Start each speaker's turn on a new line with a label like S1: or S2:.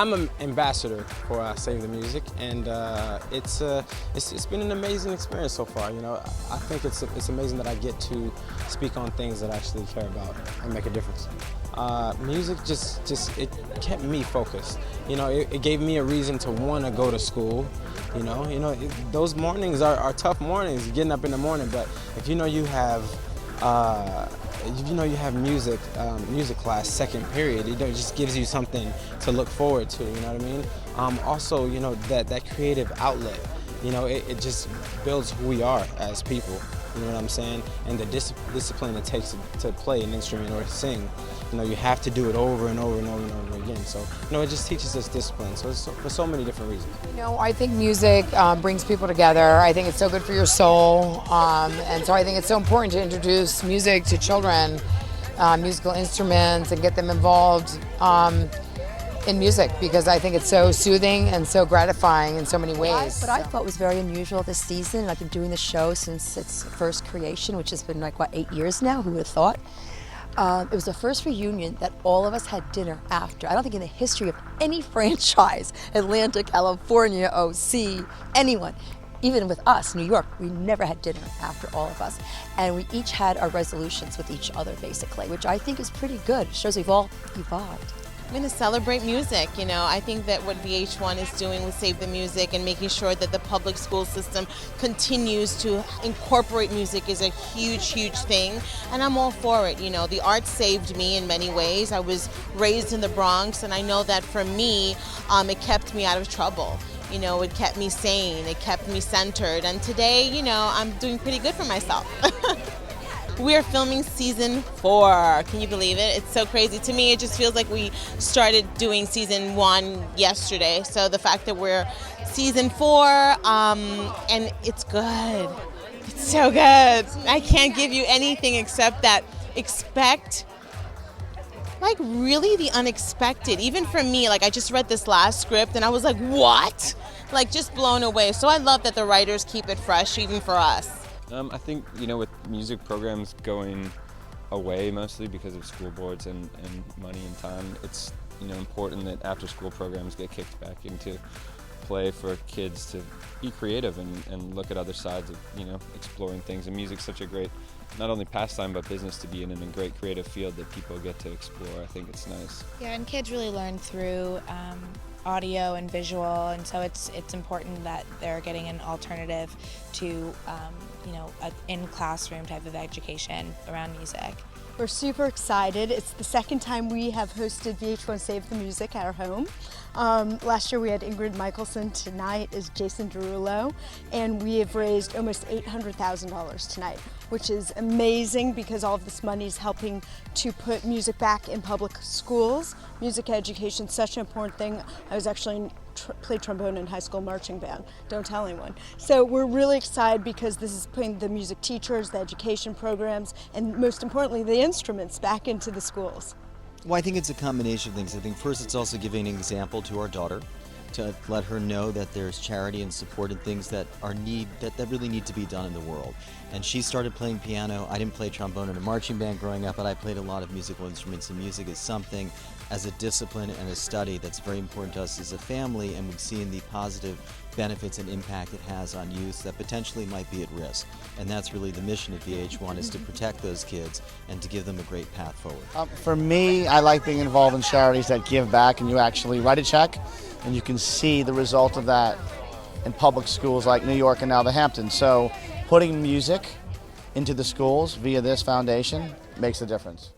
S1: I'm an ambassador for Save the Music, and it's been an amazing experience so far. You know, I think it's amazing that I get to speak on things that I actually care about and make a difference. Music it kept me focused. You know, it gave me a reason to want to go to school. Those mornings are tough mornings, getting up in the morning. But if you know you have music class second period, it just gives you something to look forward to. You know what I mean? Also, you know, that creative outlet. You know, it just builds who we are as people. You know what I'm saying? And the discipline it takes to play an instrument or to sing. You know, you have to do it over and over and over and over again. So, you know, it just teaches us discipline. So it's for so many different reasons.
S2: You know, I think music brings people together. I think it's so good for your soul. And so I think it's so important to introduce music to children, musical instruments, and get them involved in music, because I think it's so soothing and so gratifying in so many ways.
S3: What I thought was very unusual this season, I've been doing the show since its first creation, which has been like, 8 years now, who would have thought? It was the first reunion that all of us had dinner after. I don't think in the history of any franchise, Atlanta, California, OC, anyone, even with us, New York, we never had dinner after all of us. And we each had our resolutions with each other, basically, which I think is pretty good. It shows we've all evolved.
S4: I'm going to celebrate music. You know, I think that what VH1 is doing with Save the Music and making sure that the public school system continues to incorporate music is a huge, huge thing. And I'm all for it. You know, the arts saved me in many ways. I was raised in the Bronx, and I know that for me, it kept me out of trouble. You know, it kept me sane, it kept me centered. And today, you know, I'm doing pretty good for myself. We are filming season 4. Can you believe it? It's so crazy. To me, it just feels like we started doing season 1 yesterday. So the fact that we're season 4, and it's good. It's so good. I can't give you anything except that expect, like, really the unexpected. Even for me, like, I just read this last script and I was like, what? Like, just blown away. So I love that the writers keep it fresh even for us.
S5: I think, you know, with music programs going away mostly because of school boards and money and time, it's, you know, important that after school programs get kicked back into play for kids to be creative and look at other sides of, you know, exploring things. And music's such a great, not only pastime, but business to be in a great creative field that people get to explore. I think it's nice.
S6: Yeah, and kids really learn through audio and visual, and so it's important that they're getting an alternative to you know, an in-classroom type of education around music.
S7: We're super excited. It's the second time we have hosted VH1 Save the Music at our home. Last year we had Ingrid Michaelson. Tonight is Jason Derulo, and we have raised almost $800,000 tonight, which is amazing because all of this money is helping to put music back in public schools. Music education is such an important thing. I was actually played trombone in high school marching band. Don't tell anyone. So we're really excited because this is putting the music teachers, the education programs, and most importantly, the instruments back into the schools.
S8: Well, I think it's a combination of things. I think first it's also giving an example to our daughter, to let her know that there's charity and support and things that that really need to be done in the world. And she started playing piano. I didn't play trombone in a marching band growing up, but I played a lot of musical instruments, and music is something as a discipline and a study that's very important to us as a family, and we've seen the positive benefits and impact it has on youth that potentially might be at risk. And that's really the mission of VH1, is to protect those kids and to give them a great path forward.
S9: For me, I like being involved in charities that give back, and you actually write a check and you can see the result of that in public schools like New York and now the Hamptons. So putting music into the schools via this foundation makes a difference.